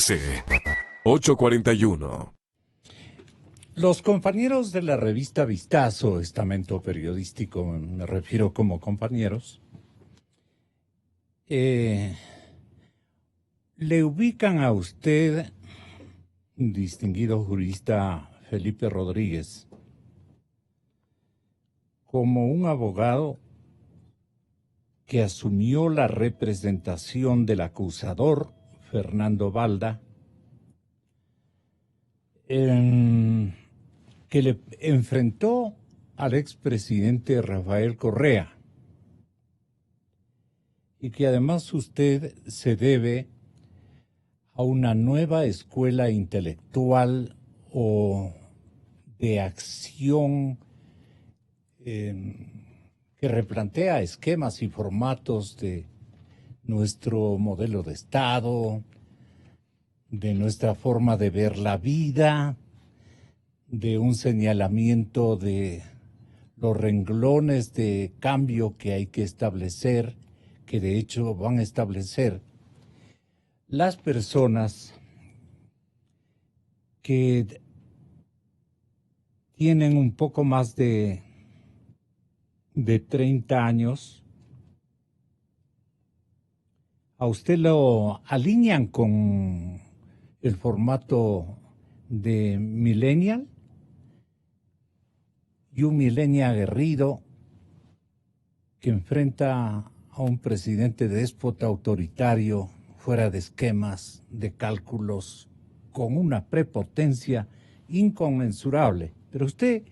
14, 8:41. Los compañeros de la revista Vistazo, estamento periodístico, me refiero como compañeros, le ubican a usted, distinguido jurista Felipe Rodríguez, como un abogado que asumió la representación del acusador Fernando Balda, que le enfrentó al expresidente Rafael Correa, y que además usted se debe a una nueva escuela intelectual o de acción que replantea esquemas y formatos de nuestro modelo de Estado, de nuestra forma de ver la vida, de un señalamiento de los renglones de cambio que hay que establecer, que de hecho van a establecer las personas que tienen un poco más de 30 años. A usted lo alinean con el formato de millennial, y un millennial aguerrido que enfrenta a un presidente déspota autoritario, fuera de esquemas, de cálculos, con una prepotencia inconmensurable. Pero usted,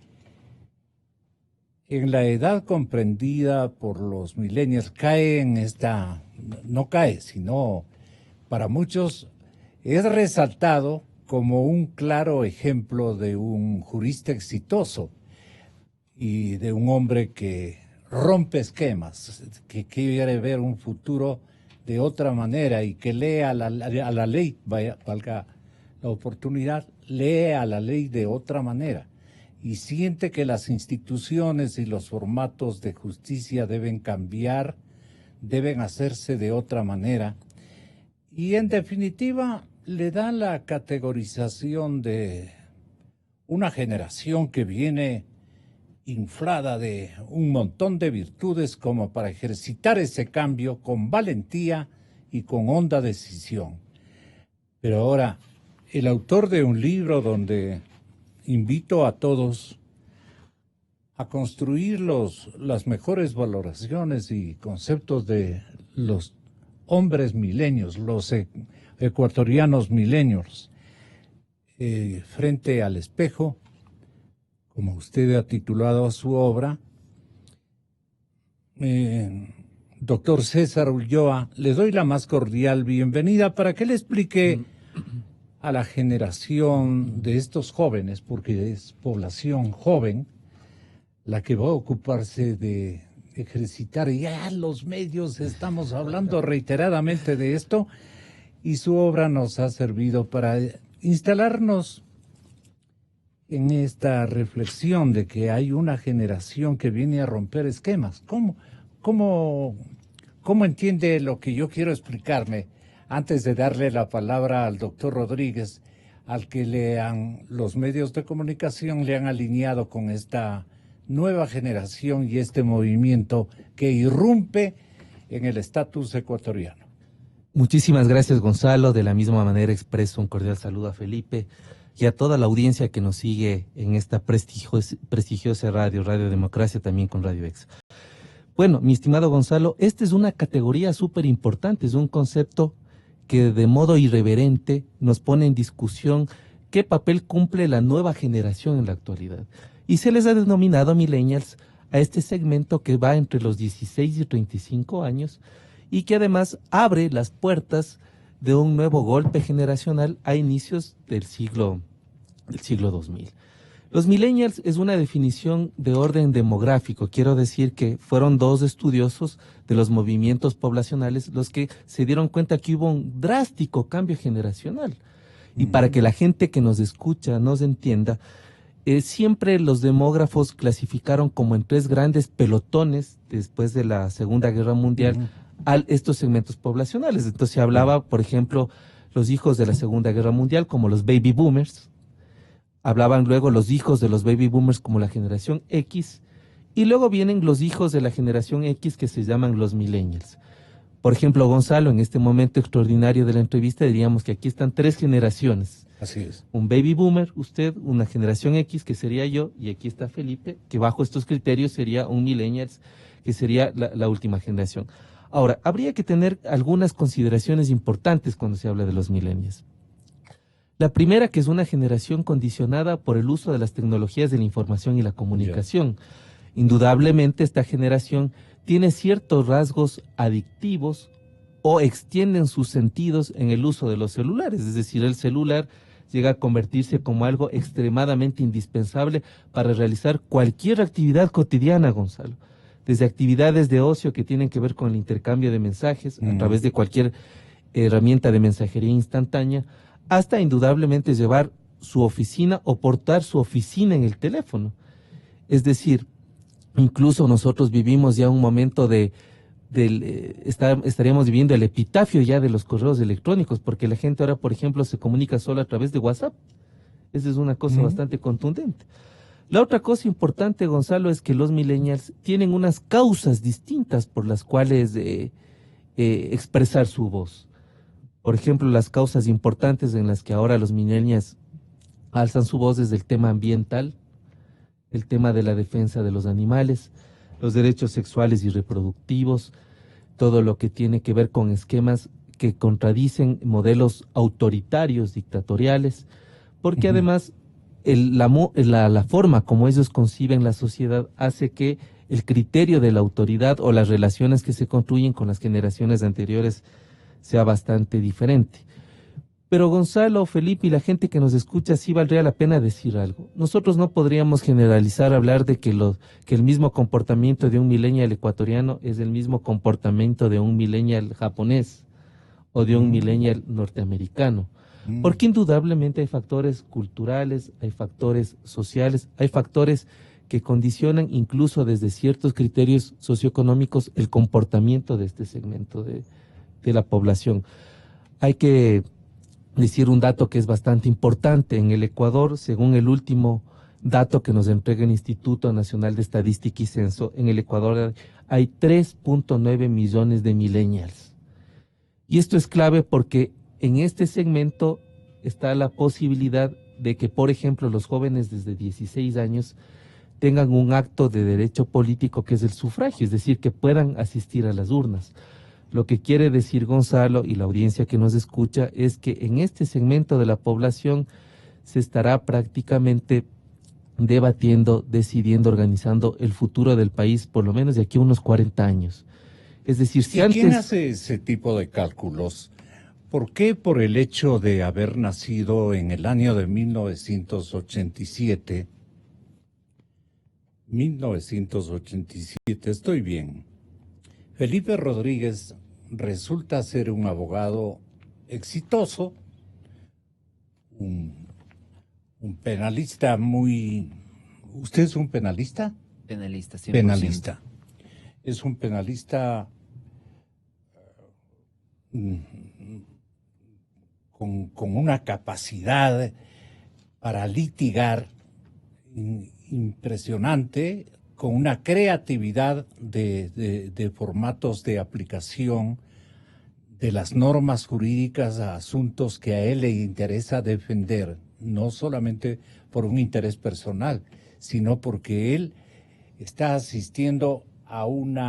en la edad comprendida por los millennials, cae en esta, no cae, sino para muchos es resaltado como un claro ejemplo de un jurista exitoso y de un hombre que rompe esquemas, que quiere ver un futuro de otra manera y que lee a la ley, valga la oportunidad, lee a la ley de otra manera y siente que las instituciones y los formatos de justicia deben cambiar, deben hacerse de otra manera, y en definitiva le da la categorización de una generación que viene inflada de un montón de virtudes como para ejercitar ese cambio con valentía y con honda decisión. Pero ahora, el autor de un libro donde invito a todos a construir las mejores valoraciones y conceptos de los hombres milenios, los ecuatorianos milenios, frente al espejo, como usted ha titulado a su obra, doctor César Ulloa, le doy la más cordial bienvenida para que le explique a la generación de estos jóvenes, porque es población joven la que va a ocuparse de ejercitar, y ya los medios estamos hablando reiteradamente de esto, y su obra nos ha servido para instalarnos en esta reflexión de que hay una generación que viene a romper esquemas. ¿Cómo entiende lo que yo quiero explicarme? Antes de darle la palabra al doctor Rodríguez, al que los medios de comunicación le han alineado con esta nueva generación y este movimiento que irrumpe en el estatus ecuatoriano. Muchísimas gracias, Gonzalo. De la misma manera expreso un cordial saludo a Felipe y a toda la audiencia que nos sigue en esta prestigiosa Radio Democracia, también con Radio Ex. Bueno, mi estimado Gonzalo, esta es una categoría súper importante, es un concepto que de modo irreverente nos pone en discusión qué papel cumple la nueva generación en la actualidad. Y se les ha denominado millennials a este segmento que va entre los 16 y 35 años y que además abre las puertas de un nuevo golpe generacional a inicios del siglo 2000. Los millennials es una definición de orden demográfico. Quiero decir que fueron dos estudiosos de los movimientos poblacionales los que se dieron cuenta que hubo un drástico cambio generacional. Y para que la gente que nos escucha nos entienda, siempre los demógrafos clasificaron como en tres grandes pelotones después de la Segunda Guerra Mundial a estos segmentos poblacionales. Entonces se hablaba, por ejemplo, los hijos de la Segunda Guerra Mundial, como los baby boomers. Hablaban luego los hijos de los baby boomers como la generación X, y luego vienen los hijos de la generación X que se llaman los millennials. Por ejemplo, Gonzalo, en este momento extraordinario de la entrevista, diríamos que aquí están 3 generaciones. Así es. Un baby boomer, usted, una generación X, que sería yo, y aquí está Felipe, que bajo estos criterios sería un millennials, que sería la última generación. Ahora, habría que tener algunas consideraciones importantes cuando se habla de los millennials. La primera, que es una generación condicionada por el uso de las tecnologías de la información y la comunicación. Indudablemente, esta generación tiene ciertos rasgos adictivos o extienden sus sentidos en el uso de los celulares. Es decir, el celular llega a convertirse como algo extremadamente indispensable para realizar cualquier actividad cotidiana, Gonzalo. Desde actividades de ocio que tienen que ver con el intercambio de mensajes a través de cualquier herramienta de mensajería instantánea, hasta indudablemente llevar su oficina o portar su oficina en el teléfono. Es decir, incluso nosotros vivimos ya un momento estaríamos viviendo el epitafio ya de los correos electrónicos, porque la gente ahora, por ejemplo, se comunica solo a través de WhatsApp. Esa es una cosa bastante contundente. La otra cosa importante, Gonzalo, es que los millennials tienen unas causas distintas por las cuales expresar su voz. Por ejemplo, las causas importantes en las que ahora los millennials alzan su voz desde el tema ambiental, el tema de la defensa de los animales, los derechos sexuales y reproductivos, todo lo que tiene que ver con esquemas que contradicen modelos autoritarios, dictatoriales, porque además la forma como ellos conciben la sociedad hace que el criterio de la autoridad o las relaciones que se construyen con las generaciones anteriores sea bastante diferente. Pero Gonzalo, Felipe y la gente que nos escucha, sí valdría la pena decir algo. Nosotros no podríamos generalizar, hablar de que el mismo comportamiento de un millennial ecuatoriano es el mismo comportamiento de un millennial japonés o de un millennial norteamericano. Porque indudablemente hay factores culturales, hay factores sociales, hay factores que condicionan incluso desde ciertos criterios socioeconómicos el comportamiento de este segmento de la población. Hay que decir un dato que es bastante importante. En el Ecuador, según el último dato que nos entrega el Instituto Nacional de Estadística y Censo, en el Ecuador hay 3.9 millones de millennials. Y esto es clave porque en este segmento está la posibilidad de que, por ejemplo, los jóvenes desde 16 años tengan un acto de derecho político que es el sufragio, es decir, que puedan asistir a las urnas. Lo que quiere decir Gonzalo y la audiencia que nos escucha es que en este segmento de la población se estará prácticamente debatiendo, decidiendo, organizando el futuro del país, por lo menos de aquí a unos 40 años. Es decir, si antes... ¿Quién hace ese tipo de cálculos? ¿Por qué por el hecho de haber nacido en el año de 1987? 1987, estoy bien. Felipe Rodríguez resulta ser un abogado exitoso, un penalista muy... ¿Usted es un penalista? Penalista, 100%. Penalista. Es un penalista con una capacidad para litigar impresionante, con una creatividad de formatos de aplicación de las normas jurídicas a asuntos que a él le interesa defender, no solamente por un interés personal, sino porque él está asistiendo a un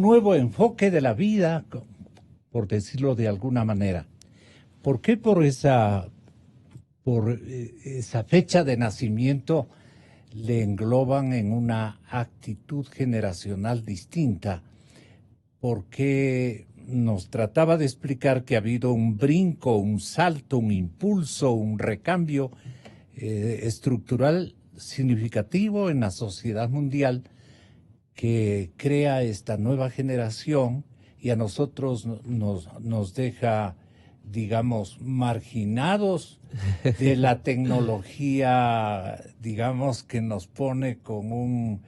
nuevo enfoque de la vida, por decirlo de alguna manera. ¿Por qué por esa fecha de nacimiento le engloban en una actitud generacional distinta? Porque nos trataba de explicar que ha habido un brinco, un salto, un impulso, un recambio estructural significativo en la sociedad mundial que crea esta nueva generación y a nosotros nos deja, digamos, marginados de la tecnología, digamos, que nos pone con un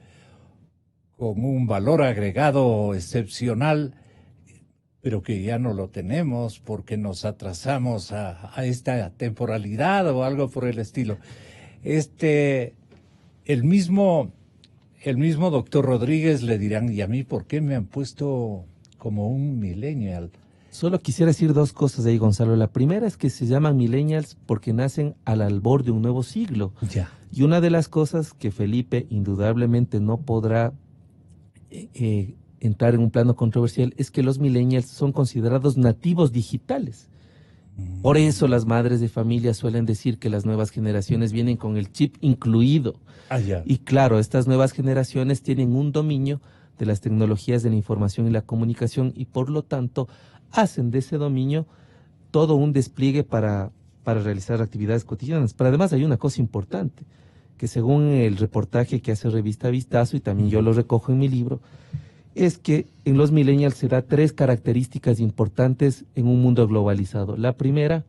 valor agregado excepcional, pero que ya no lo tenemos porque nos atrasamos a esta temporalidad o algo por el estilo. Este, el mismo, el mismo doctor Rodríguez le dirán, ¿y a mí por qué me han puesto como un millennial? Solo quisiera decir dos cosas ahí, Gonzalo. La primera es que se llaman millennials porque nacen al albor de un nuevo siglo. Ya. Y una de las cosas que Felipe indudablemente no podrá entrar en un plano controversial es que los millennials son considerados nativos digitales. Por eso las madres de familia suelen decir que las nuevas generaciones vienen con el chip incluido. Ya. Y claro, estas nuevas generaciones tienen un dominio de las tecnologías de la información y la comunicación y por lo tanto hacen de ese dominio todo un despliegue para realizar actividades cotidianas. Pero además hay una cosa importante, que según el reportaje que hace Revista Vistazo, y también yo lo recojo en mi libro, es que en los millennials se da tres características importantes en un mundo globalizado. La primera,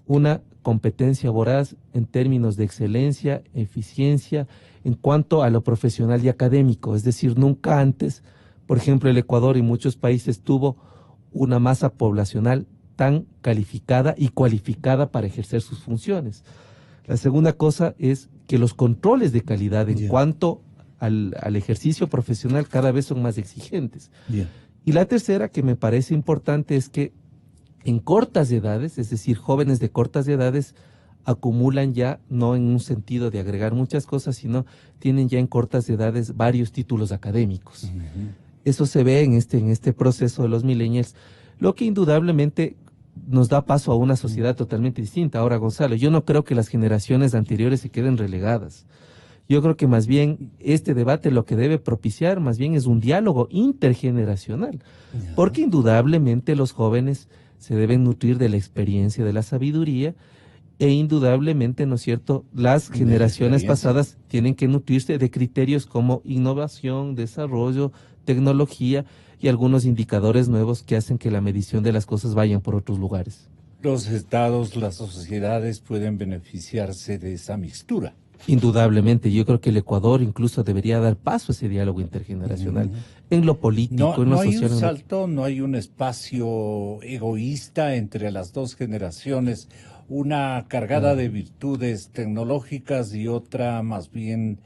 una competencia voraz en términos de excelencia, eficiencia, en cuanto a lo profesional y académico. Es decir, nunca antes, por ejemplo, el Ecuador y muchos países tuvo una masa poblacional tan calificada y cualificada para ejercer sus funciones. La segunda cosa es que los controles de calidad en cuanto al ejercicio profesional cada vez son más exigentes. Y la tercera, que me parece importante, es que en cortas edades, es decir, jóvenes de cortas edades, acumulan ya, no en un sentido de agregar muchas cosas, sino tienen ya en cortas edades varios títulos académicos. Eso se ve en este proceso de los millennials, lo que indudablemente nos da paso a una sociedad totalmente distinta. Ahora, Gonzalo, yo no creo que las generaciones anteriores se queden relegadas. Yo creo que más bien este debate lo que debe propiciar más bien es un diálogo intergeneracional, porque indudablemente los jóvenes se deben nutrir de la experiencia, de la sabiduría, e indudablemente, ¿no es cierto?, las generaciones pasadas tienen que nutrirse de criterios como innovación, desarrollo, tecnología y algunos indicadores nuevos que hacen que la medición de las cosas vayan por otros lugares. Los estados, las sociedades pueden beneficiarse de esa mixtura. Indudablemente, yo creo que el Ecuador incluso debería dar paso a ese diálogo intergeneracional en lo político, en lo social. No hay un salto, no hay un espacio egoísta entre las dos generaciones, una cargada de virtudes tecnológicas y otra más bien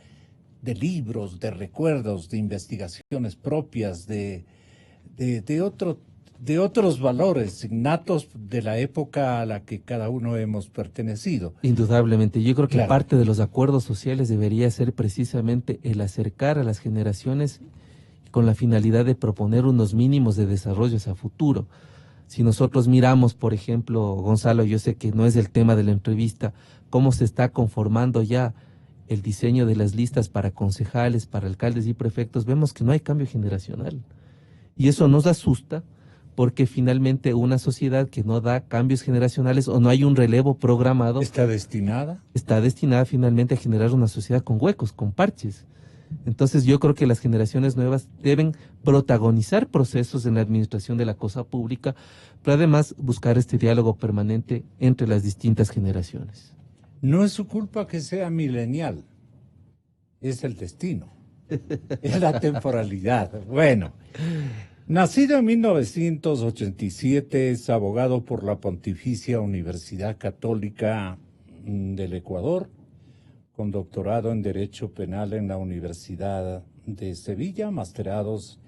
de libros, de recuerdos, de investigaciones propias, de otros valores innatos de la época a la que cada uno hemos pertenecido. Indudablemente, yo creo que parte de los acuerdos sociales debería ser precisamente el acercar a las generaciones con la finalidad de proponer unos mínimos de desarrollo hacia futuro. Si nosotros miramos, por ejemplo, Gonzalo, yo sé que no es el tema de la entrevista, cómo se está conformando ya el diseño de las listas para concejales, para alcaldes y prefectos, vemos que no hay cambio generacional. Y eso nos asusta, porque finalmente una sociedad que no da cambios generacionales o no hay un relevo programado... ¿Está destinada? Está destinada finalmente a generar una sociedad con huecos, con parches. Entonces yo creo que las generaciones nuevas deben protagonizar procesos en la administración de la cosa pública, pero además buscar este diálogo permanente entre las distintas generaciones. No es su culpa que sea milenial, es el destino, es la temporalidad. Bueno... Nacido en 1987, es abogado por la Pontificia Universidad Católica del Ecuador, con doctorado en Derecho Penal en la Universidad de Sevilla, masterados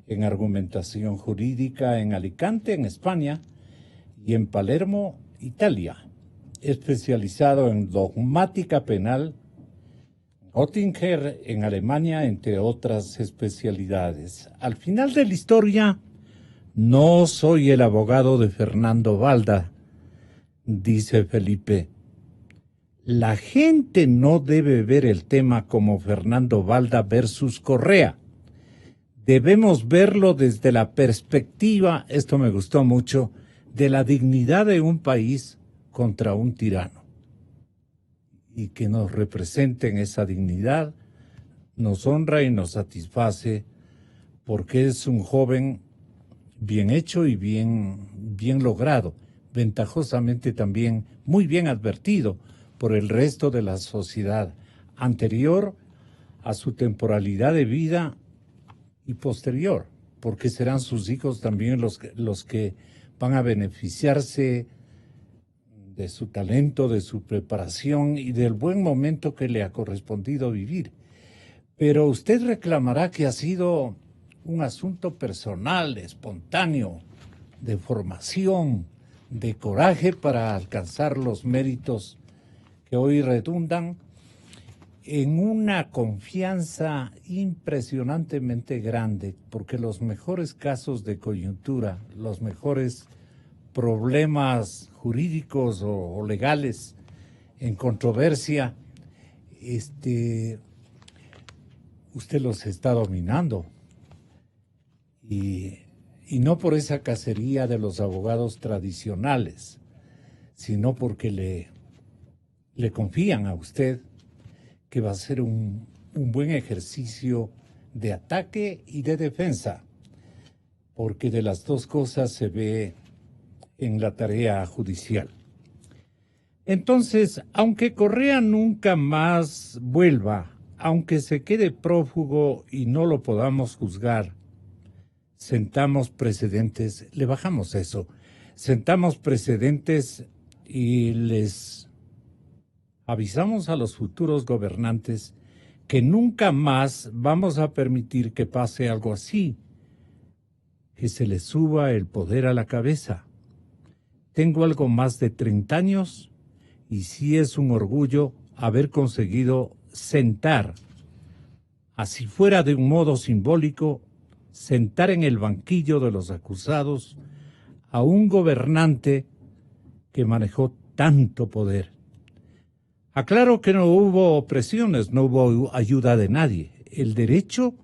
en Argumentación Jurídica en Alicante, en España, y en Palermo, Italia, especializado en Dogmática Penal, Göttingen en Alemania, entre otras especialidades. Al final de la historia, no soy el abogado de Fernando Balda, dice Felipe. La gente no debe ver el tema como Fernando Balda versus Correa. Debemos verlo desde la perspectiva, esto me gustó mucho, de la dignidad de un país contra un tirano. Y que nos representen esa dignidad, nos honra y nos satisface, porque es un joven bien hecho y bien logrado, ventajosamente también muy bien advertido por el resto de la sociedad, anterior a su temporalidad de vida y posterior, porque serán sus hijos también los que van a beneficiarse de su talento, de su preparación y del buen momento que le ha correspondido vivir. Pero usted reclamará que ha sido un asunto personal, espontáneo, de formación, de coraje para alcanzar los méritos que hoy redundan en una confianza impresionantemente grande, porque los mejores casos de coyuntura, los mejores problemas jurídicos o legales en controversia, usted los está dominando. Y no por esa cacería de los abogados tradicionales, sino porque le confían a usted que va a ser un buen ejercicio de ataque y de defensa, porque de las dos cosas se ve en la tarea judicial. Entonces, aunque Correa nunca más vuelva, aunque se quede prófugo y no lo podamos juzgar, sentamos precedentes, le bajamos eso, sentamos precedentes y les avisamos a los futuros gobernantes que nunca más vamos a permitir que pase algo así, que se les suba el poder a la cabeza. Tengo algo más de 30 años y sí es un orgullo haber conseguido sentar, así fuera de un modo simbólico, sentar en el banquillo de los acusados a un gobernante que manejó tanto poder. Aclaro que no hubo presiones, no hubo ayuda de nadie. El derecho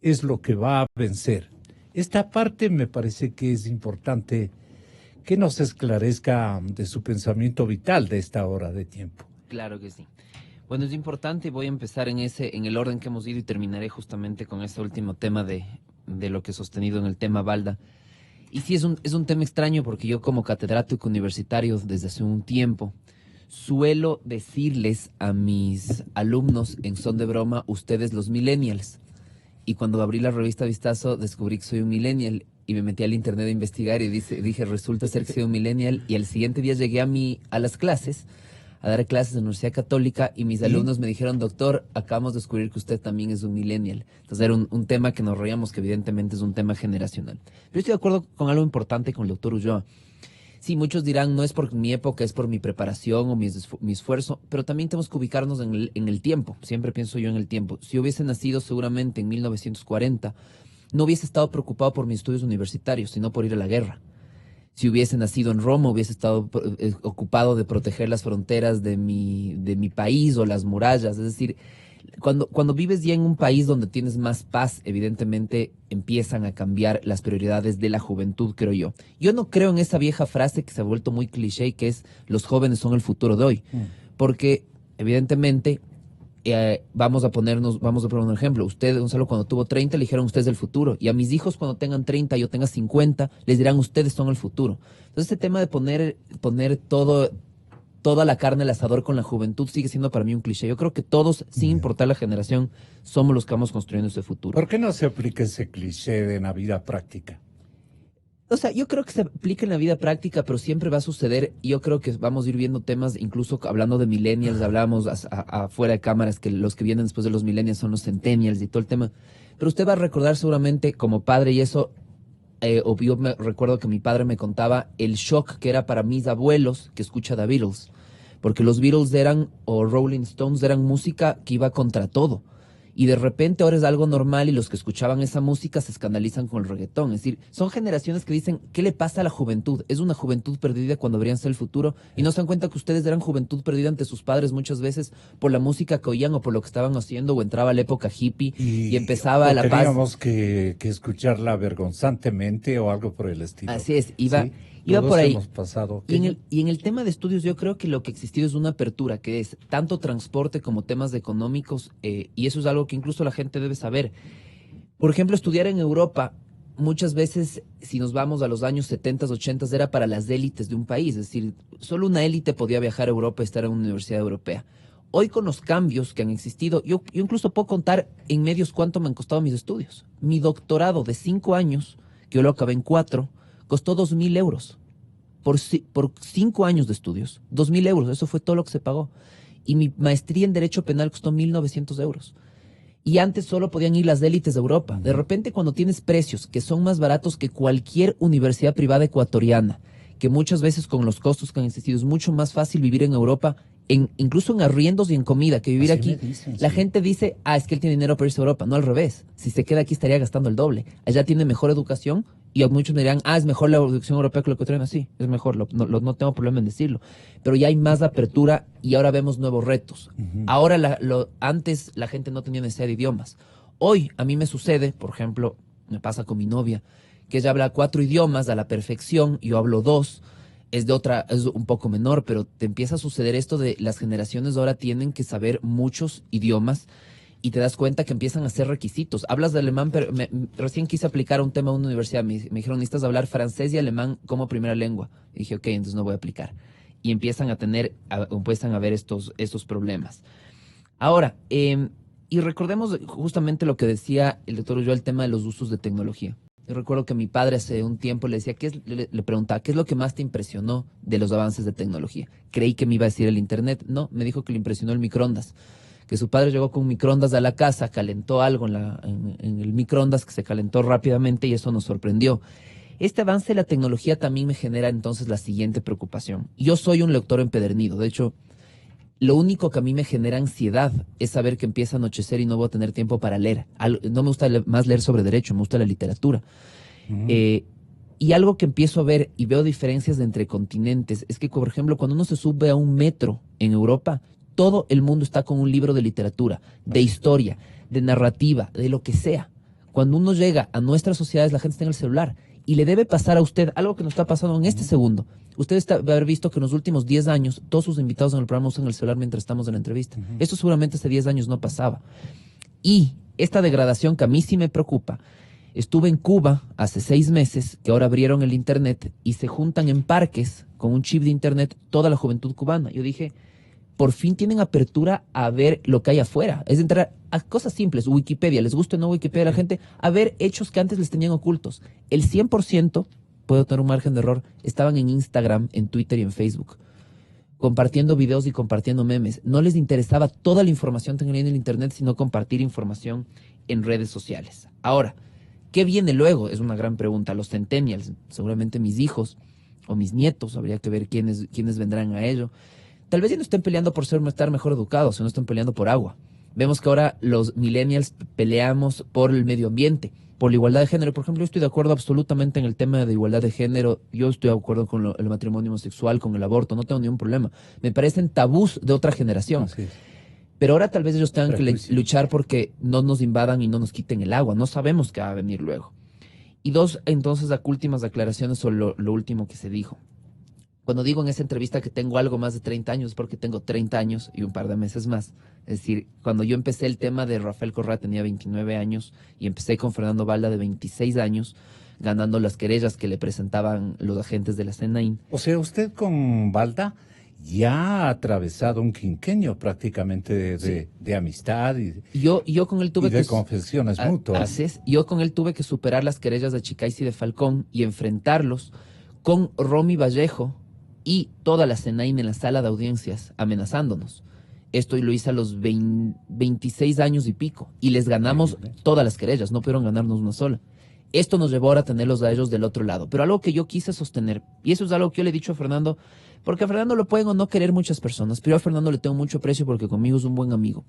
es lo que va a vencer. Esta parte me parece que es importante que nos esclarezca de su pensamiento vital de esta hora de tiempo. Claro que sí. Bueno, es importante, voy a empezar en el orden que hemos ido y terminaré justamente con este último tema de lo que he sostenido en el tema Balda. Y sí, es un tema extraño porque yo como catedrático universitario desde hace un tiempo suelo decirles a mis alumnos en son de broma, ustedes los millennials. Y cuando abrí la revista Vistazo descubrí que soy un millennial y me metí al internet a investigar y dije, resulta ser que soy un millennial. Y al siguiente día llegué a las clases, a dar clases en la Universidad Católica y mis alumnos me dijeron, doctor, acabamos de descubrir que usted también es un millennial. Entonces era un tema que nos reíamos, que evidentemente es un tema generacional. Pero estoy de acuerdo con algo importante con el doctor Ulloa. Sí, muchos dirán, no es por mi época, es por mi preparación o mi esfuerzo, pero también tenemos que ubicarnos en el tiempo. Siempre pienso yo en el tiempo. Si hubiese nacido seguramente en 1940, no hubiese estado preocupado por mis estudios universitarios, sino por ir a la guerra. Si hubiese nacido en Roma, hubiese estado ocupado de proteger las fronteras de mi país o las murallas. Es decir, cuando vives ya en un país donde tienes más paz, evidentemente empiezan a cambiar las prioridades de la juventud, creo yo. Yo no creo en esa vieja frase que se ha vuelto muy cliché, que es los jóvenes son el futuro de hoy. Porque, evidentemente, vamos a poner un ejemplo. Usted, Gonzalo, cuando tuvo 30, le dijeron usted es el futuro. Y a mis hijos, cuando tengan 30, yo tenga 50, les dirán ustedes son el futuro. Entonces, ese tema de poner toda la carne al asador con la juventud sigue siendo para mí un cliché. Yo creo que todos, sin importar la generación, somos los que vamos construyendo ese futuro. ¿Por qué no se aplica ese cliché en la vida práctica? O sea, yo creo que se aplica en la vida práctica, pero siempre va a suceder. Yo creo que vamos a ir viendo temas, incluso hablando de millennials, hablábamos afuera de cámaras, que los que vienen después de los millennials son los centennials y todo el tema. Pero usted va a recordar seguramente como padre, y eso, yo me recuerdo que mi padre me contaba el shock que era para mis abuelos que escucha The Beatles. Porque los Beatles o Rolling Stones eran música que iba contra todo. Y de repente ahora es algo normal y los que escuchaban esa música se escandalizan con el reggaetón. Es decir, son generaciones que dicen, ¿qué le pasa a la juventud? Es una juventud perdida cuando deberían ser el futuro. Y no se dan cuenta que ustedes eran juventud perdida ante sus padres muchas veces por la música que oían o por lo que estaban haciendo, o entraba la época hippie y empezaba la paz. Teníamos que escucharla vergonzantemente o algo por el estilo. Así es, ¿Sí? Iba por ahí. Hemos pasado. Y en el tema de estudios, yo creo que lo que ha existido es una apertura, que es tanto transporte como temas económicos, y eso es algo que incluso la gente debe saber. Por ejemplo, estudiar en Europa, muchas veces, si nos vamos a los años 70, 80, era para las élites de un país, es decir, solo una élite podía viajar a Europa y estar en una universidad europea. Hoy con los cambios que han existido, yo incluso puedo contar en medios cuánto me han costado mis estudios. Mi doctorado de 5 años, que yo lo acabé en 4, costó 2.000 euros. Por 5 años de estudios, 2.000 euros, eso fue todo lo que se pagó. Y mi maestría en Derecho Penal costó 1.900 euros. Y antes solo podían ir las élites de Europa. De repente, cuando tienes precios que son más baratos que cualquier universidad privada ecuatoriana, que muchas veces con los costos que han existido es mucho más fácil vivir en Europa, incluso en arriendos y en comida, que vivir aquí. La gente dice, es que él tiene dinero para irse a Europa. No, al revés. Si se queda aquí estaría gastando el doble. Allá tiene mejor educación y a muchos me dirán, es mejor la educación europea que la ecuatoriana. Sí, es mejor, no tengo problema en decirlo. Pero ya hay más apertura y ahora vemos nuevos retos. Ahora, antes la gente no tenía necesidad de idiomas. Hoy a mí me sucede, por ejemplo, me pasa con mi novia, que ella habla 4 idiomas a la perfección, yo hablo 2. Es un poco menor, pero te empieza a suceder esto de las generaciones ahora tienen que saber muchos idiomas y te das cuenta que empiezan a hacer requisitos. Hablas de alemán, pero recién quise aplicar un tema a una universidad. Me dijeron, necesitas hablar francés y alemán como primera lengua. Y dije, ok, entonces no voy a aplicar. Y empiezan a ver estos problemas. Ahora, y recordemos justamente lo que decía el doctor Ulloa, el tema de los usos de tecnología. Yo recuerdo que mi padre hace un tiempo le decía, le preguntaba, ¿qué es lo que más te impresionó de los avances de tecnología? Creí que me iba a decir el internet. No, me dijo que le impresionó el microondas. Que su padre llegó con un microondas a la casa, calentó algo en el microondas que se calentó rápidamente y eso nos sorprendió. Este avance de la tecnología también me genera entonces la siguiente preocupación. Yo soy un lector empedernido. De hecho, lo único que a mí me genera ansiedad es saber que empieza a anochecer y no voy a tener tiempo para leer. No me gusta más leer sobre derecho, me gusta la literatura. Y algo que empiezo a ver y veo diferencias entre continentes es que, por ejemplo, cuando uno se sube a un metro en Europa, todo el mundo está con un libro de literatura, de historia, de narrativa, de lo que sea. Cuando uno llega a nuestras sociedades, la gente está en el celular. Y le debe pasar a usted algo que nos está pasando en este segundo. Usted debe haber visto que en los últimos 10 años todos sus invitados en el programa usan el celular mientras estamos en la entrevista. Esto seguramente hace 10 años no pasaba. Y esta degradación que a mí sí me preocupa. Estuve en Cuba hace 6 meses, que ahora abrieron el internet y se juntan en parques con un chip de internet toda la juventud cubana. Yo dije, por fin tienen apertura a ver lo que hay afuera. Es entrar a cosas simples, Wikipedia, les gusta o no Wikipedia a la gente, a ver hechos que antes les tenían ocultos. El 100%, puedo tener un margen de error, estaban en Instagram, en Twitter y en Facebook, compartiendo videos y compartiendo memes. No les interesaba toda la información que tenían en el internet, sino compartir información en redes sociales. Ahora, ¿qué viene luego? Es una gran pregunta. Los centennials, seguramente mis hijos o mis nietos, habría que ver quiénes vendrán a ello. Tal vez ya no estén peleando por estar mejor educados, sino están peleando por agua. Vemos que ahora los millennials peleamos por el medio ambiente, por la igualdad de género. Por ejemplo, yo estoy de acuerdo absolutamente en el tema de igualdad de género. Yo estoy de acuerdo con el matrimonio homosexual, con el aborto. No tengo ningún problema. Me parecen tabús de otra generación. Así es. Pero ahora tal vez ellos tengan que luchar porque no nos invadan y no nos quiten el agua. No sabemos qué va a venir luego. Y 2, entonces, últimas aclaraciones sobre lo último que se dijo. Cuando digo en esa entrevista que tengo algo más de 30 años, es porque tengo 30 años y un par de meses más. Es decir, cuando yo empecé el tema de Rafael Correa tenía 29 años y empecé con Fernando Balda de 26 años, ganando las querellas que le presentaban los agentes de la CNI. O sea, usted con Balda ya ha atravesado un quinquenio prácticamente de amistad y yo con él tuve de confesiones mutuas. Así es. Yo con él tuve que superar las querellas de Chicaiz y de Falcón y enfrentarlos con Romy Vallejo y toda la CNI en la sala de audiencias amenazándonos. Esto lo hice a los 26 años y pico y les ganamos todas las querellas, no pudieron ganarnos una sola. Esto nos llevó ahora a tenerlos a ellos del otro lado. Pero algo que yo quise sostener, y eso es algo que yo le he dicho a Fernando, porque a Fernando lo pueden o no querer muchas personas, pero yo a Fernando le tengo mucho aprecio porque conmigo es un buen amigo.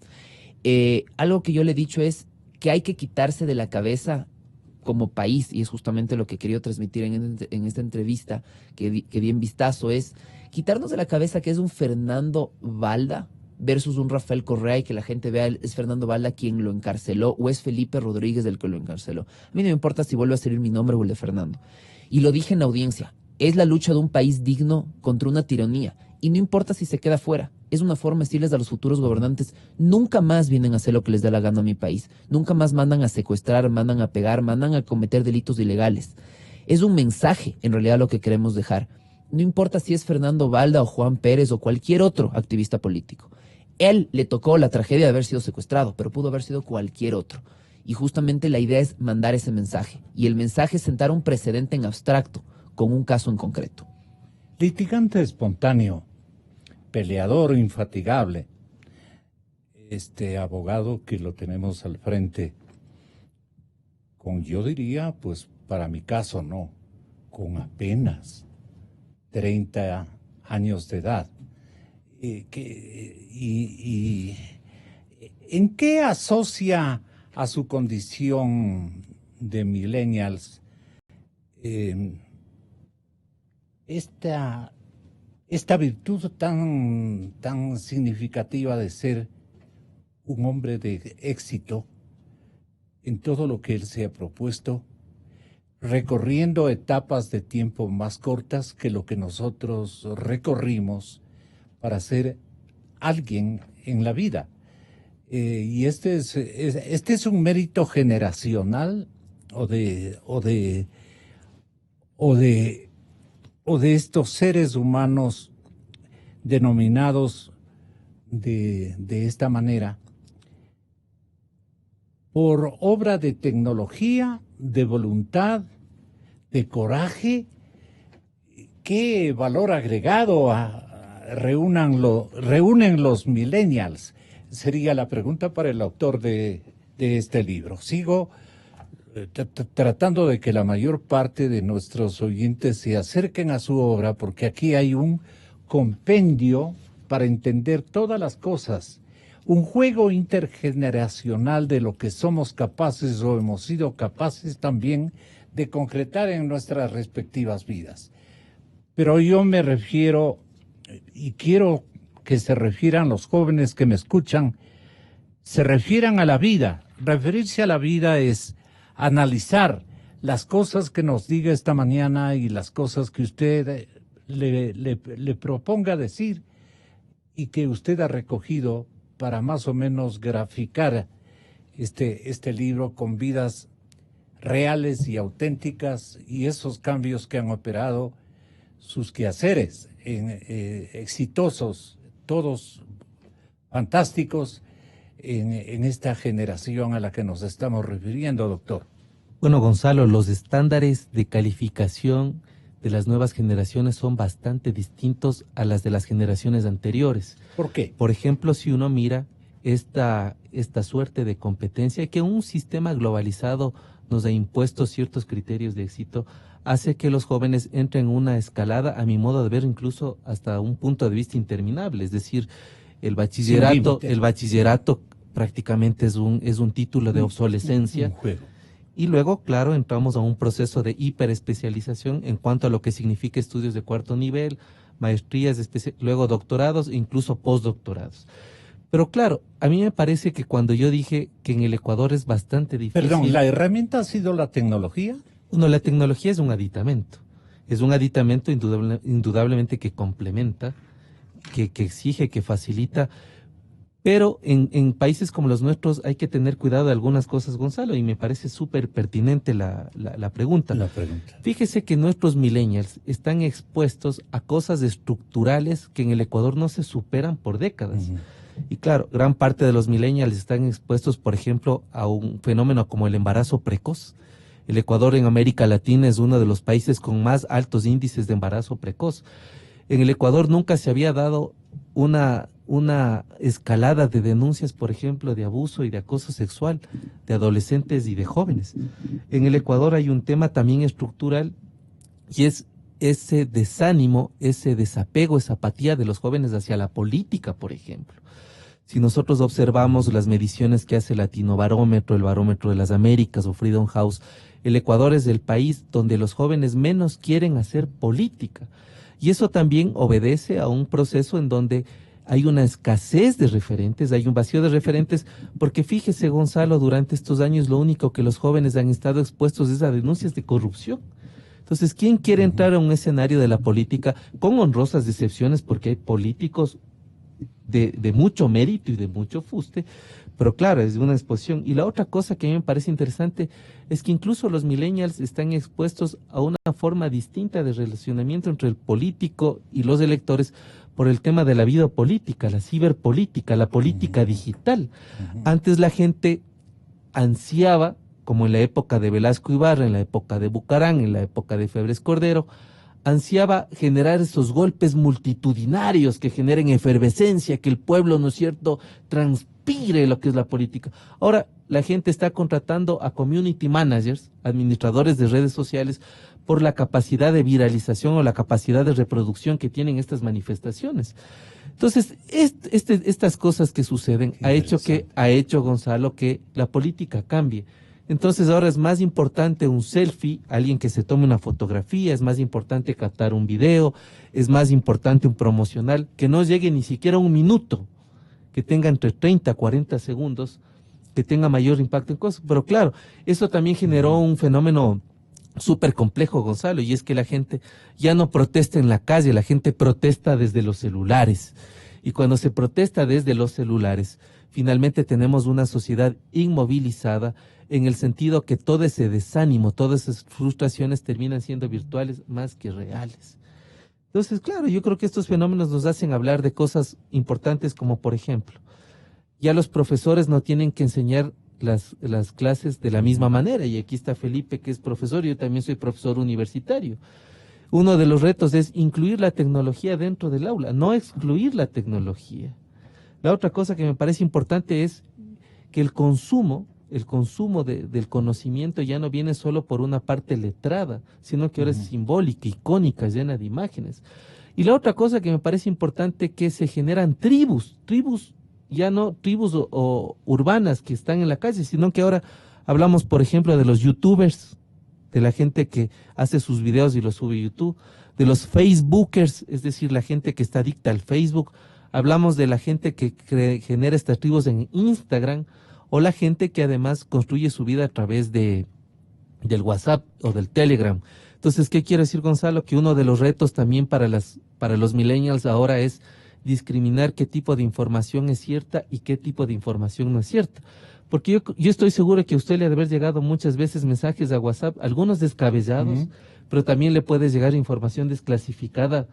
Algo que yo le he dicho es que hay que quitarse de la cabeza como país, y es justamente lo que he querido transmitir en esta entrevista que di en Vistazo, es quitarnos de la cabeza que es un Fernando Balda versus un Rafael Correa y que la gente vea es Fernando Balda quien lo encarceló o es Felipe Rodríguez el que lo encarceló. A mí no me importa si vuelve a salir mi nombre o el de Fernando. Y lo dije en la audiencia, es la lucha de un país digno contra una tiranía. Y no importa si se queda fuera, es una forma de decirles a los futuros gobernantes, nunca más vienen a hacer lo que les da la gana a mi país, nunca más mandan a secuestrar, mandan a pegar, mandan a cometer delitos ilegales. Es un mensaje, en realidad, lo que queremos dejar. No importa si es Fernando Balda o Juan Pérez o cualquier otro activista político. Él le tocó la tragedia de haber sido secuestrado, pero pudo haber sido cualquier otro. Y justamente la idea es mandar ese mensaje. Y el mensaje es sentar un precedente en abstracto, con un caso en concreto. Litigante espontáneo, peleador infatigable, este abogado que lo tenemos al frente, con, yo diría, pues para mi caso no, con apenas 30 años de edad. ¿En qué asocia a su condición de millennials esta virtud tan significativa de ser un hombre de éxito en todo lo que él se ha propuesto, recorriendo etapas de tiempo más cortas que lo que nosotros recorrimos para ser alguien en la vida? Y este es un mérito generacional o de estos seres humanos denominados de esta manera, por obra de tecnología, de voluntad, de coraje. ¿Qué valor agregado reúnen los millennials? Sería la pregunta para el autor de este libro. Sigo tratando de que la mayor parte de nuestros oyentes se acerquen a su obra, porque aquí hay un compendio para entender todas las cosas, un juego intergeneracional de lo que somos capaces o hemos sido capaces también de concretar en nuestras respectivas vidas. Pero yo me refiero, y quiero que se refieran los jóvenes que me escuchan, se refieran a la vida. Referirse a la vida es analizar las cosas que nos diga esta mañana y las cosas que usted le proponga decir y que usted ha recogido para más o menos graficar este libro con vidas reales y auténticas y esos cambios que han operado sus quehaceres exitosos, todos fantásticos, en esta generación a la que nos estamos refiriendo, doctor. Bueno, Gonzalo, los estándares de calificación de las nuevas generaciones son bastante distintos a las de las generaciones anteriores. ¿Por qué? Por ejemplo, si uno mira esta suerte de competencia que un sistema globalizado nos ha impuesto ciertos criterios de éxito, hace que los jóvenes entren en una escalada, a mi modo de ver, incluso hasta un punto de vista interminable. Es decir, el bachillerato prácticamente es un título de obsolescencia. Un juego. Y luego, claro, entramos a un proceso de hiperespecialización en cuanto a lo que significa estudios de cuarto nivel, maestrías, luego doctorados e incluso postdoctorados. Pero claro, a mí me parece que cuando yo dije que en el Ecuador es bastante difícil... Perdón, ¿la herramienta ha sido la tecnología? No, la tecnología es un aditamento. Es un aditamento indudablemente que complementa, que exige, que facilita. Pero en países como los nuestros hay que tener cuidado de algunas cosas, Gonzalo, y me parece súper pertinente la pregunta. La pregunta. Fíjese que nuestros millennials están expuestos a cosas estructurales que en el Ecuador no se superan por décadas. Uh-huh. Y claro, gran parte de los millennials están expuestos, por ejemplo, a un fenómeno como el embarazo precoz. El Ecuador en América Latina es uno de los países con más altos índices de embarazo precoz. En el Ecuador nunca se había dado una escalada de denuncias, por ejemplo, de abuso y de acoso sexual de adolescentes y de jóvenes. En el Ecuador hay un tema también estructural y es ese desánimo, ese desapego, esa apatía de los jóvenes hacia la política, por ejemplo. Si nosotros observamos las mediciones que hace el Latinobarómetro, el Barómetro de las Américas o Freedom House, el Ecuador es el país donde los jóvenes menos quieren hacer política. Y eso también obedece a un proceso en donde hay una escasez de referentes, hay un vacío de referentes, porque fíjese, Gonzalo, durante estos años lo único que los jóvenes han estado expuestos es a denuncias de corrupción. Entonces, ¿quién quiere entrar a un escenario de la política con honrosas excepciones? Porque hay políticos de mucho mérito y de mucho fuste, pero claro, es una exposición. Y la otra cosa que a mí me parece interesante es que incluso los millennials están expuestos a una forma distinta de relacionamiento entre el político y los electores, por el tema de la vida política, la ciberpolítica, la política digital. Antes la gente ansiaba, como en la época de Velasco Ibarra, en la época de Bucarán, en la época de Febres Cordero, ansiaba generar esos golpes multitudinarios que generen efervescencia, que el pueblo, ¿no es cierto?, transpire lo que es la política. Ahora la gente está contratando a community managers, administradores de redes sociales, por la capacidad de viralización o la capacidad de reproducción que tienen estas manifestaciones. Entonces, estas cosas que suceden ha hecho, Gonzalo, que la política cambie. Entonces ahora es más importante un selfie, alguien que se tome una fotografía, es más importante captar un video, es más importante un promocional, que no llegue ni siquiera a un minuto, que tenga entre 30 a 40 segundos, que tenga mayor impacto en cosas. Pero claro, eso también generó un fenómeno súper complejo, Gonzalo, y es que la gente ya no protesta en la calle, la gente protesta desde los celulares. Y cuando se protesta desde los celulares, finalmente tenemos una sociedad inmovilizada, en el sentido que todo ese desánimo, todas esas frustraciones terminan siendo virtuales más que reales. Entonces, claro, yo creo que estos fenómenos nos hacen hablar de cosas importantes como, por ejemplo, ya los profesores no tienen que enseñar las clases de la misma manera, y aquí está Felipe, que es profesor, yo también soy profesor universitario. Uno de los retos es incluir la tecnología dentro del aula, no excluir la tecnología. La otra cosa que me parece importante es que el consumo del conocimiento ya no viene solo por una parte letrada, sino que ahora es simbólica, icónica, llena de imágenes. Y la otra cosa que me parece importante, que se generan tribus, ya no tribus o urbanas que están en la calle, sino que ahora hablamos, por ejemplo, de los youtubers, de la gente que hace sus videos y los sube a YouTube, de los facebookers, es decir, la gente que está adicta al Facebook. Hablamos de la gente que genera estas tribus en Instagram, o la gente que además construye su vida a través del WhatsApp o del Telegram. Entonces, ¿qué quiero decir, Gonzalo? Que uno de los retos también para los millennials ahora es discriminar qué tipo de información es cierta y qué tipo de información no es cierta. Porque yo estoy seguro que a usted le ha de haber llegado muchas veces mensajes a WhatsApp, algunos descabellados, pero también le puede llegar información desclasificada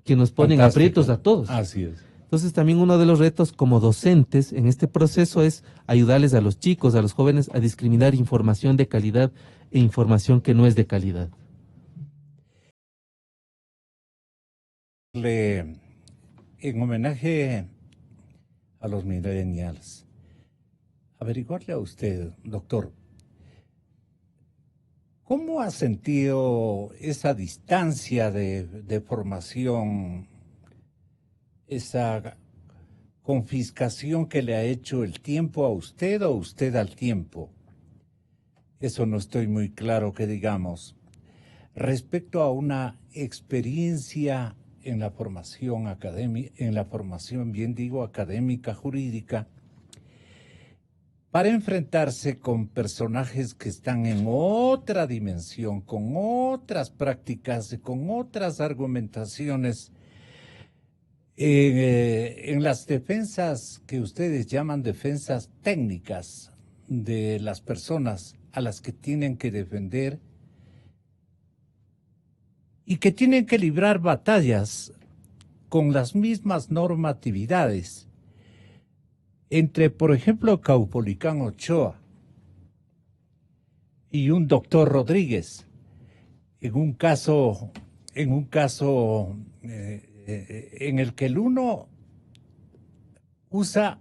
que nos ponen aprietos a todos. Así es. Entonces también uno de los retos como docentes en este proceso es ayudarles a los chicos, a los jóvenes, a discriminar información de calidad e información que no es de calidad. En homenaje a los millennials, averiguarle a usted, doctor, ¿cómo ha sentido esa distancia de formación, esa confiscación que le ha hecho el tiempo a usted o usted al tiempo? Eso no estoy muy claro que digamos. Respecto a una experiencia en la formación académica, académica, jurídica, para enfrentarse con personajes que están en otra dimensión, con otras prácticas, con otras argumentaciones, en las defensas que ustedes llaman defensas técnicas de las personas a las que tienen que defender y que tienen que librar batallas con las mismas normatividades entre, por ejemplo, Caupolicán Ochoa y un doctor Rodríguez, en un caso en el que el uno usa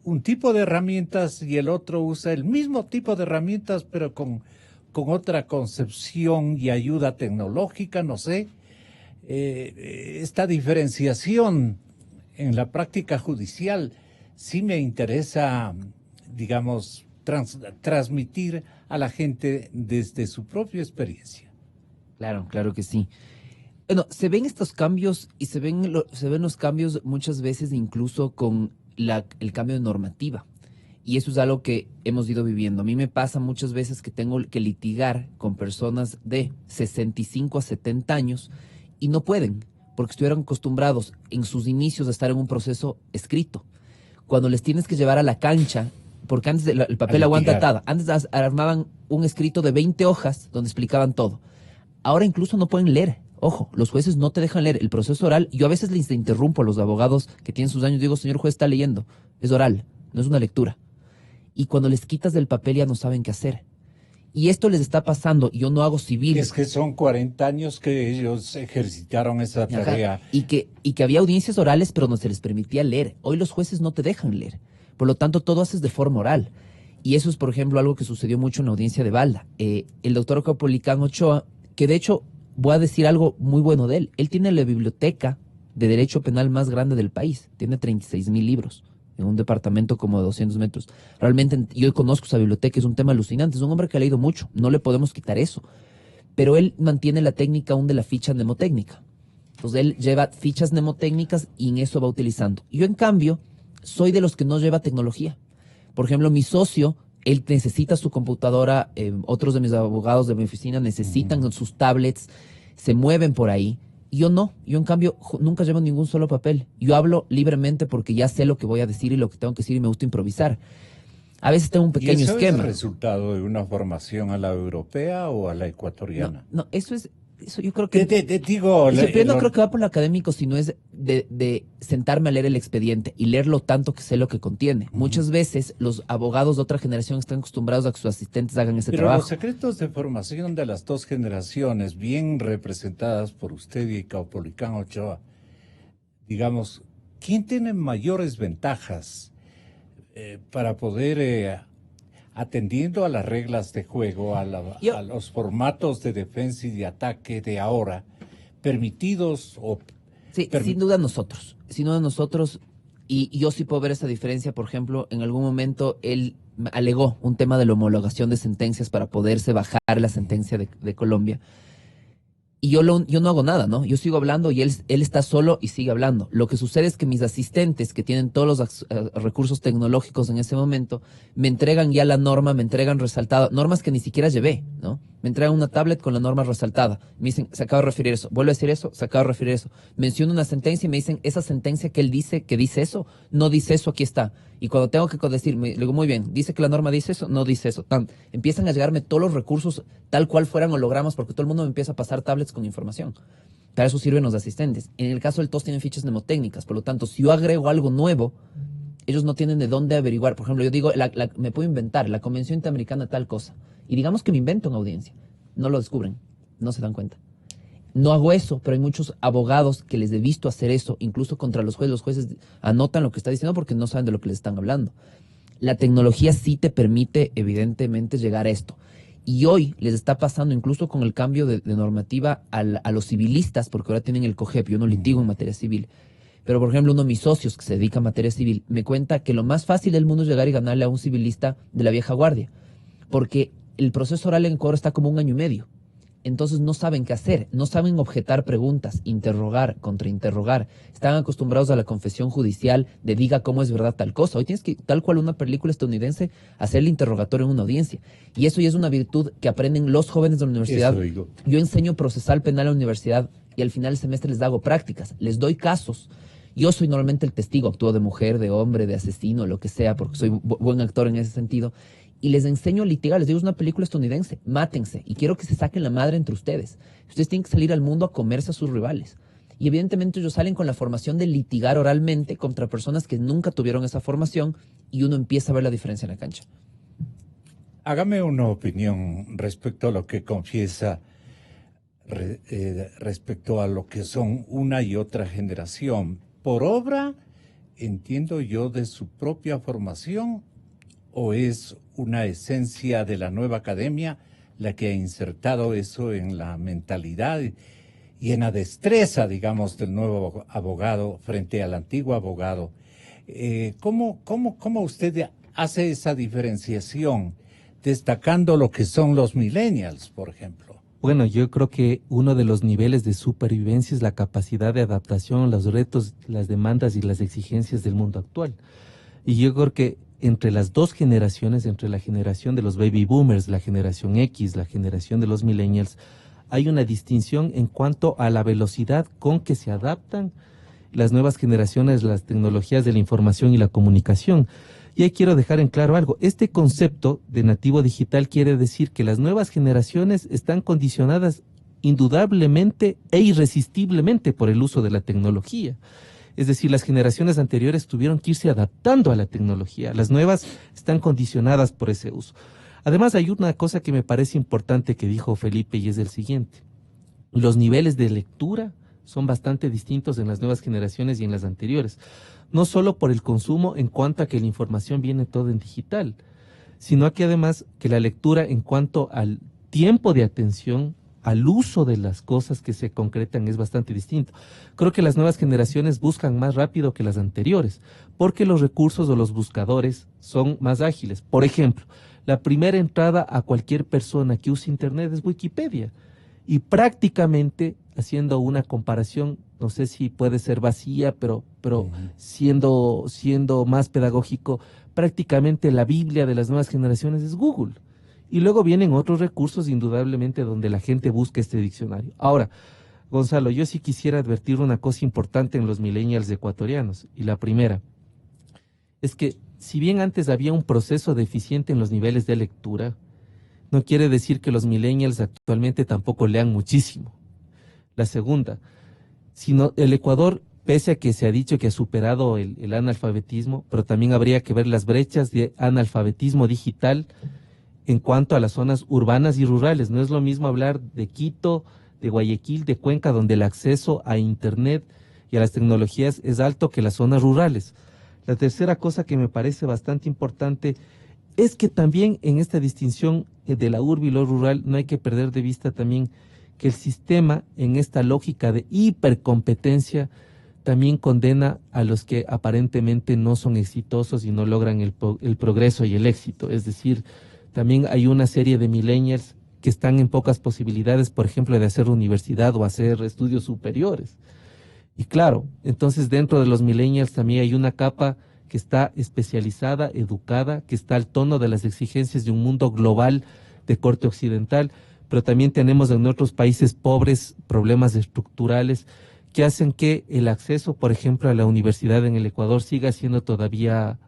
un tipo de herramientas y el otro usa el mismo tipo de herramientas, pero con otra concepción y ayuda tecnológica, no sé. Esta diferenciación en la práctica judicial sí me interesa, digamos, transmitir a la gente desde su propia experiencia. Claro, claro que sí. Bueno, se ven estos cambios y se ven los cambios muchas veces incluso con el cambio de normativa. Y eso es algo que hemos ido viviendo. A mí me pasa muchas veces que tengo que litigar con personas de 65 a 70 años y no pueden, porque estuvieron acostumbrados en sus inicios a estar en un proceso escrito. Cuando les tienes que llevar a la cancha, porque antes el papel aguanta atada, antes armaban un escrito de 20 hojas donde explicaban todo. Ahora incluso no pueden leer. Ojo, los jueces no te dejan leer el proceso oral. Yo a veces les interrumpo a los abogados que tienen sus años. Digo, señor juez, está leyendo. Es oral, no es una lectura. Y cuando les quitas del papel ya no saben qué hacer. Y esto les está pasando. Yo no hago civil. Es que son 40 años que ellos ejercitaron esa tarea. Ajá. Y que había audiencias orales, pero no se les permitía leer. Hoy los jueces no te dejan leer. Por lo tanto, todo haces de forma oral. Y eso es, por ejemplo, algo que sucedió mucho en la audiencia de Balda. El doctor Caupolicán Ochoa, que de hecho, voy a decir algo muy bueno de él. Él tiene la biblioteca de derecho penal más grande del país. Tiene 36,000 libros en un departamento como de 200 metros. Realmente yo conozco esa biblioteca, es un tema alucinante. Es un hombre que ha leído mucho, no le podemos quitar eso. Pero él mantiene la técnica aún de la ficha mnemotécnica. Entonces él lleva fichas mnemotécnicas y en eso va utilizando. Yo, en cambio, soy de los que no lleva tecnología. Por ejemplo, mi socio, él necesita su computadora, otros de mis abogados de mi oficina necesitan sus tablets, se mueven por ahí. Y yo no, yo en cambio nunca llevo ningún solo papel. Yo hablo libremente porque ya sé lo que voy a decir y lo que tengo que decir y me gusta improvisar. A veces tengo un pequeño ¿Y eso esquema. es el resultado de una formación a la europea o a la ecuatoriana? No, eso yo creo que... Digo, yo no creo que va por lo académico, sino es de sentarme a leer el expediente y leerlo tanto que sé lo que contiene. Muchas veces los abogados de otra generación están acostumbrados a que sus asistentes hagan ese Pero trabajo. los secretos de formación de las dos generaciones, bien representadas por usted y Caupolicán Ochoa, digamos, ¿quién tiene mayores ventajas para poder, atendiendo a las reglas de juego, a los formatos de defensa y de ataque de ahora, permitidos o... Sí, sin duda nosotros. Sin duda nosotros, y yo sí puedo ver esa diferencia. Por ejemplo, en algún momento él alegó un tema de la homologación de sentencias para poderse bajar la sentencia de Colombia. Y yo no hago nada, ¿no? Yo sigo hablando y él está solo y sigue hablando. Lo que sucede es que mis asistentes, que tienen todos los recursos tecnológicos en ese momento, me entregan ya la norma, me entregan resaltada, normas que ni siquiera llevé, ¿no? Me entregan una tablet con la norma resaltada. Me dicen, se acaba de referir eso. Vuelve a decir eso, se acaba de referir eso. Menciono una sentencia y me dicen, esa sentencia que él dice, que dice eso, no dice eso, aquí está. Y cuando tengo que decir, le digo, muy bien, dice que la norma dice eso, no dice eso. Empiezan a llegarme todos los recursos tal cual fueran hologramas, porque todo el mundo me empieza a pasar tablets con información. Para eso sirven los asistentes. En el caso del TOS tienen fichas mnemotécnicas, por lo tanto, si yo agrego algo nuevo, ellos no tienen de dónde averiguar. Por ejemplo, yo digo, me puedo inventar la Convención Interamericana tal cosa, y digamos que me invento una audiencia. No lo descubren, no se dan cuenta. No hago eso, pero hay muchos abogados que les he visto hacer eso, incluso contra los jueces. Los jueces anotan lo que está diciendo porque no saben de lo que les están hablando. La tecnología sí te permite, evidentemente, llegar a esto. Y hoy les está pasando, incluso con el cambio de normativa a los civilistas, porque ahora tienen el COGEP. Yo no litigo en materia civil. Pero, por ejemplo, uno de mis socios que se dedica a materia civil me cuenta que lo más fácil del mundo es llegar y ganarle a un civilista de la vieja guardia. Porque el proceso oral en Ecuador está como 1 año y medio. Entonces no saben qué hacer, no saben objetar preguntas, interrogar, contrainterrogar. Están acostumbrados a la confesión judicial de diga cómo es verdad tal cosa. Hoy tienes que, tal cual una película estadounidense, hacer el interrogatorio en una audiencia. Y eso ya es una virtud que aprenden los jóvenes de la universidad. Yo enseño procesal penal en la universidad y al final del semestre les hago prácticas, les doy casos. Yo soy normalmente el testigo, actúo de mujer, de hombre, de asesino, lo que sea, porque soy buen actor en ese sentido. Y les enseño a litigar, les digo, es una película estadounidense, mátense, y quiero que se saquen la madre entre ustedes. Ustedes tienen que salir al mundo a comerse a sus rivales. Y evidentemente ellos salen con la formación de litigar oralmente contra personas que nunca tuvieron esa formación, y uno empieza a ver la diferencia en la cancha. Hágame una opinión respecto a lo que confiesa, respecto a lo que son una y otra generación. Por obra, entiendo yo, de su propia formación, ¿o es una esencia de la nueva academia la que ha insertado eso en la mentalidad y en la destreza, digamos, del nuevo abogado frente al antiguo abogado? ¿Cómo usted hace esa diferenciación, destacando lo que son los millennials, por ejemplo? Bueno, yo creo que uno de los niveles de supervivencia es la capacidad de adaptación a los retos, las demandas y las exigencias del mundo actual. Y yo creo que entre las dos generaciones, entre la generación de los baby boomers, la generación X, la generación de los millennials, hay una distinción en cuanto a la velocidad con que se adaptan las nuevas generaciones, las tecnologías de la información y la comunicación. Y ahí quiero dejar en claro algo. Este concepto de nativo digital quiere decir que las nuevas generaciones están condicionadas indudablemente e irresistiblemente por el uso de la tecnología. Es decir, las generaciones anteriores tuvieron que irse adaptando a la tecnología. Las nuevas están condicionadas por ese uso. Además, hay una cosa que me parece importante que dijo Felipe y es el siguiente. Los niveles de lectura son bastante distintos en las nuevas generaciones y en las anteriores. No solo por el consumo en cuanto a que la información viene todo en digital, sino que además que la lectura en cuanto al tiempo de atención, al uso de las cosas que se concretan es bastante distinto. Creo que las nuevas generaciones buscan más rápido que las anteriores, porque los recursos o los buscadores son más ágiles. Por ejemplo, la primera entrada a cualquier persona que use Internet es Wikipedia. Y prácticamente, haciendo una comparación, no sé si puede ser vacía, pero siendo más pedagógico, prácticamente la Biblia de las nuevas generaciones es Google. Y luego vienen otros recursos, indudablemente, donde la gente busca este diccionario. Ahora, Gonzalo, yo sí quisiera advertir una cosa importante en los millennials ecuatorianos. Y la primera es que, si bien antes había un proceso deficiente en los niveles de lectura, no quiere decir que los millennials actualmente tampoco lean muchísimo. La segunda, sino el Ecuador, pese a que se ha dicho que ha superado el analfabetismo, pero también habría que ver las brechas de analfabetismo digital en cuanto a las zonas urbanas y rurales. No es lo mismo hablar de Quito, de Guayaquil, de Cuenca, donde el acceso a Internet y a las tecnologías es alto, que las zonas rurales. La tercera cosa que me parece bastante importante es que también en esta distinción de la urbe y lo rural no hay que perder de vista también que el sistema, en esta lógica de hipercompetencia, también condena a los que aparentemente no son exitosos y no logran el progreso y el éxito. Es decir, también hay una serie de millennials que están en pocas posibilidades, por ejemplo, de hacer universidad o hacer estudios superiores. Y claro, entonces dentro de los millennials también hay una capa que está especializada, educada, que está al tono de las exigencias de un mundo global de corte occidental, pero también tenemos en otros países pobres problemas estructurales que hacen que el acceso, por ejemplo, a la universidad en el Ecuador siga siendo todavía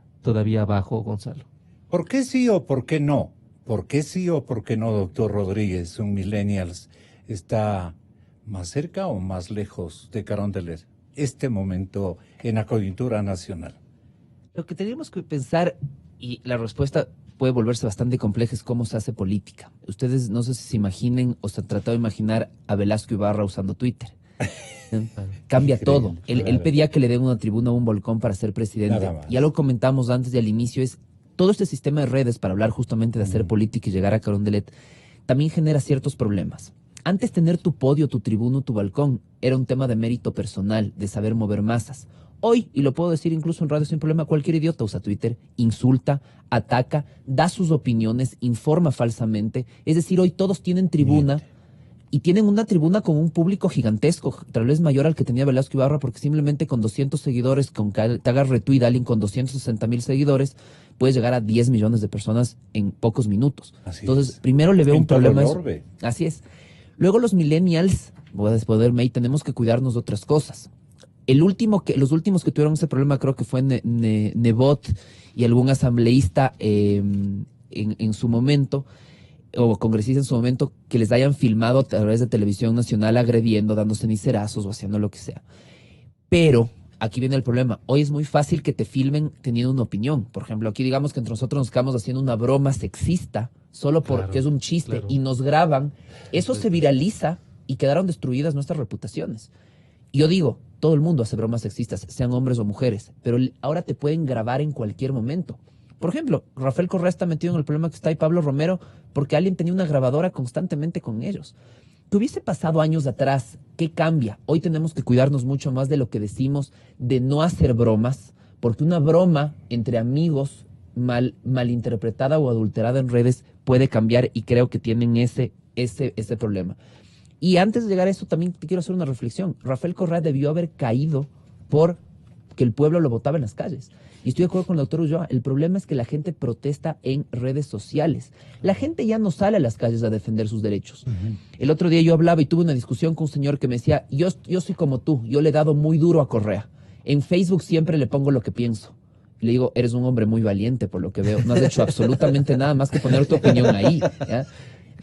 bajo, Gonzalo. ¿Por qué sí o por qué no? ¿Por qué sí o por qué no, doctor Rodríguez? ¿Un millennials está más cerca o más lejos de Carondelet este momento en la coyuntura nacional? Lo que tenemos que pensar, y la respuesta puede volverse bastante compleja, es cómo se hace política. Ustedes no sé si se imaginen o se han tratado de imaginar a Velasco Ibarra usando Twitter. Cambia todo. Él pedía que le den una tribuna a un volcán para ser presidente. Ya lo comentamos antes y al inicio, es todo este sistema de redes para hablar justamente de hacer política y llegar a Carondelet también genera ciertos problemas. Antes tener tu podio, tu tribuno, tu balcón era un tema de mérito personal, de saber mover masas. Hoy, y lo puedo decir incluso en radio sin problema, cualquier idiota usa Twitter, insulta, ataca, da sus opiniones, informa falsamente. Es decir, hoy todos tienen tribuna y tienen una tribuna con un público gigantesco, tal vez mayor al que tenía Velasco Ibarra, porque simplemente con 200 seguidores, con que te hagas retweet a alguien con 260,000 seguidores, puedes llegar a 10 millones de personas en pocos minutos. Entonces, primero le veo un problema. Así es. Luego los millennials, voy a despoderme ahí, tenemos que cuidarnos de otras cosas. Los últimos que tuvieron ese problema creo que fue Nebot y algún asambleísta en su momento, o congresista en su momento, que les hayan filmado a través de televisión nacional agrediendo, dando cenicerazos o haciendo lo que sea. Pero aquí viene el problema. Hoy es muy fácil que te filmen teniendo una opinión. Por ejemplo, aquí digamos que entre nosotros nos quedamos haciendo una broma sexista solo porque es un chiste y nos graban. Eso se viraliza y quedaron destruidas nuestras reputaciones. Y yo digo, todo el mundo hace bromas sexistas, sean hombres o mujeres, pero ahora te pueden grabar en cualquier momento. Por ejemplo, Rafael Correa está metido en el problema que está ahí, Pablo Romero, porque alguien tenía una grabadora constantemente con ellos. ¿Qué hubiese pasado años atrás? ¿Qué cambia? Hoy tenemos que cuidarnos mucho más de lo que decimos, de no hacer bromas, porque una broma entre amigos malinterpretada o adulterada en redes puede cambiar y creo que tienen ese problema. Y antes de llegar a eso también te quiero hacer una reflexión. Rafael Correa debió haber caído por que el pueblo lo votaba en las calles. Y estoy de acuerdo con el doctor Ulloa, el problema es que la gente protesta en redes sociales. La gente ya no sale a las calles a defender sus derechos. El otro día yo hablaba y tuve una discusión con un señor que me decía, yo soy como tú, yo le he dado muy duro a Correa. En Facebook siempre le pongo lo que pienso. Y le digo, eres un hombre muy valiente por lo que veo. No has hecho absolutamente nada más que poner tu opinión ahí, ¿ya?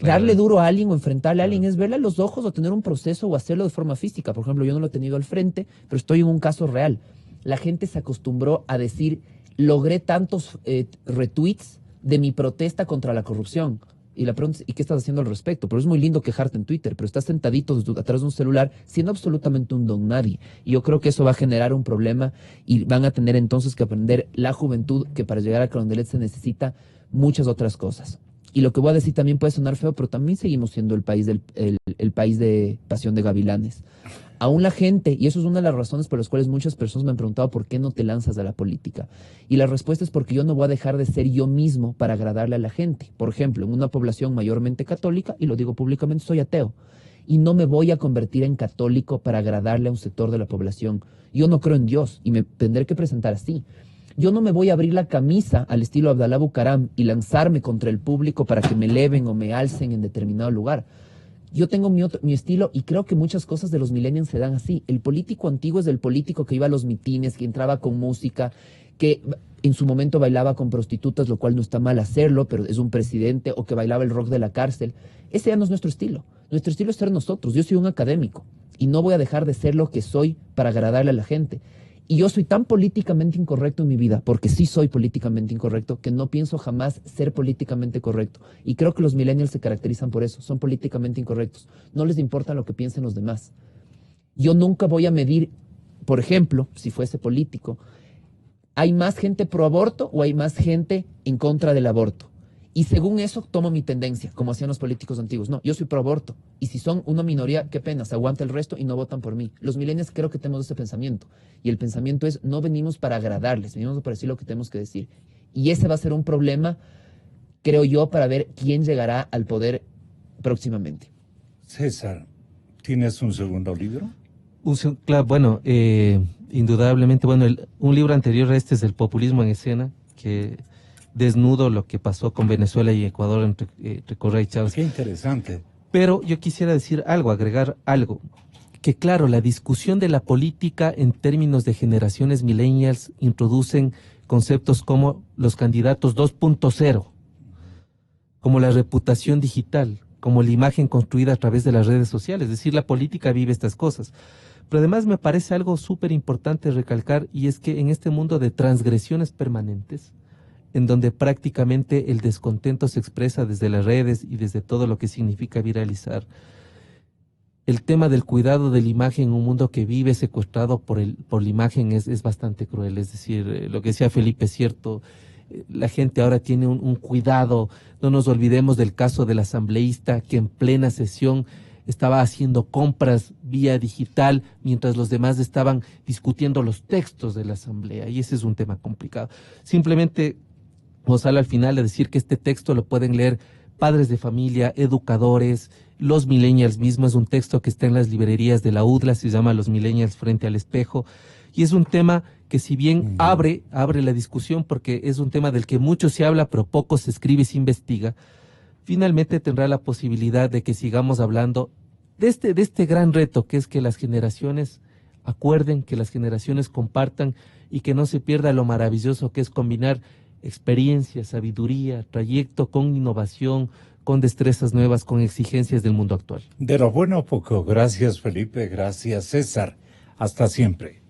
Darle duro a alguien o enfrentarle a alguien es verle a los ojos o tener un proceso o hacerlo de forma física. Por ejemplo, yo no lo he tenido al frente, pero estoy en un caso real. La gente se acostumbró a decir, logré tantos retweets de mi protesta contra la corrupción. Y la pregunta es, ¿y qué estás haciendo al respecto? Pero es muy lindo quejarte en Twitter, pero estás sentadito atrás de un celular siendo absolutamente un don nadie. Y yo creo que eso va a generar un problema y van a tener entonces que aprender la juventud que para llegar a Carondelet se necesita muchas otras cosas. Y lo que voy a decir también puede sonar feo, pero también seguimos siendo el país el país de Pasión de Gavilanes. Aún la gente, y eso es una de las razones por las cuales muchas personas me han preguntado por qué no te lanzas a la política. Y la respuesta es porque yo no voy a dejar de ser yo mismo para agradarle a la gente. Por ejemplo, en una población mayormente católica, y lo digo públicamente, soy ateo. Y no me voy a convertir en católico para agradarle a un sector de la población. Yo no creo en Dios y me tendré que presentar así. Yo no me voy a abrir la camisa al estilo Abdalá Bucaram y lanzarme contra el público para que me eleven o me alcen en determinado lugar. Yo tengo mi estilo y creo que muchas cosas de los millennials se dan así. El político antiguo es el político que iba a los mitines, que entraba con música, que en su momento bailaba con prostitutas, lo cual no está mal hacerlo, pero es un presidente, o que bailaba el rock de la cárcel. Ese ya no es nuestro estilo. Nuestro estilo es ser nosotros. Yo soy un académico y no voy a dejar de ser lo que soy para agradarle a la gente. Y yo soy tan políticamente incorrecto en mi vida, porque sí soy políticamente incorrecto, que no pienso jamás ser políticamente correcto. Y creo que los millennials se caracterizan por eso, son políticamente incorrectos. No les importa lo que piensen los demás. Yo nunca voy a medir, por ejemplo, si fuese político, ¿hay más gente pro aborto o hay más gente en contra del aborto? Y según eso tomo mi tendencia, como hacían los políticos antiguos. No, yo soy pro aborto. Y si son una minoría, qué pena, se aguanta el resto y no votan por mí. Los millennials creo que tenemos ese pensamiento. Y el pensamiento es, no venimos para agradarles, venimos para decir lo que tenemos que decir. Y ese va a ser un problema, creo yo, para ver quién llegará al poder próximamente. César, ¿tienes un segundo libro? Claro, bueno, indudablemente, bueno, un libro anterior a este es El populismo en escena, que desnudo lo que pasó con Venezuela y Ecuador entre Correa y Chávez. Qué interesante. Pero yo quisiera decir algo, agregar algo, que claro, la discusión de la política en términos de generaciones millennials introducen conceptos como los candidatos 2.0, como la reputación digital, como la imagen construida a través de las redes sociales, es decir, la política vive estas cosas. Pero además me parece algo súper importante recalcar, y es que en este mundo de transgresiones permanentes, en donde prácticamente el descontento se expresa desde las redes y desde todo lo que significa viralizar, el tema del cuidado de la imagen en un mundo que vive secuestrado por la imagen es bastante cruel. Es decir, lo que decía Felipe es cierto, la gente ahora tiene un cuidado. No nos olvidemos del caso del asambleísta que en plena sesión estaba haciendo compras vía digital mientras los demás estaban discutiendo los textos de la asamblea, y ese es un tema complicado. Simplemente Gonzalo al final de decir que este texto lo pueden leer padres de familia, educadores, los millennials mismos. Es un texto que está en las librerías de la UDLA, se llama Los millennials frente al espejo, y es un tema que si bien abre la discusión, porque es un tema del que mucho se habla pero poco se escribe y se investiga, finalmente tendrá la posibilidad de que sigamos hablando de este gran reto, que es que las generaciones acuerden, que las generaciones compartan y que no se pierda lo maravilloso que es combinar experiencia, sabiduría, trayecto con innovación, con destrezas nuevas, con exigencias del mundo actual. De lo bueno poco. Gracias, Felipe. Gracias, César. Hasta siempre.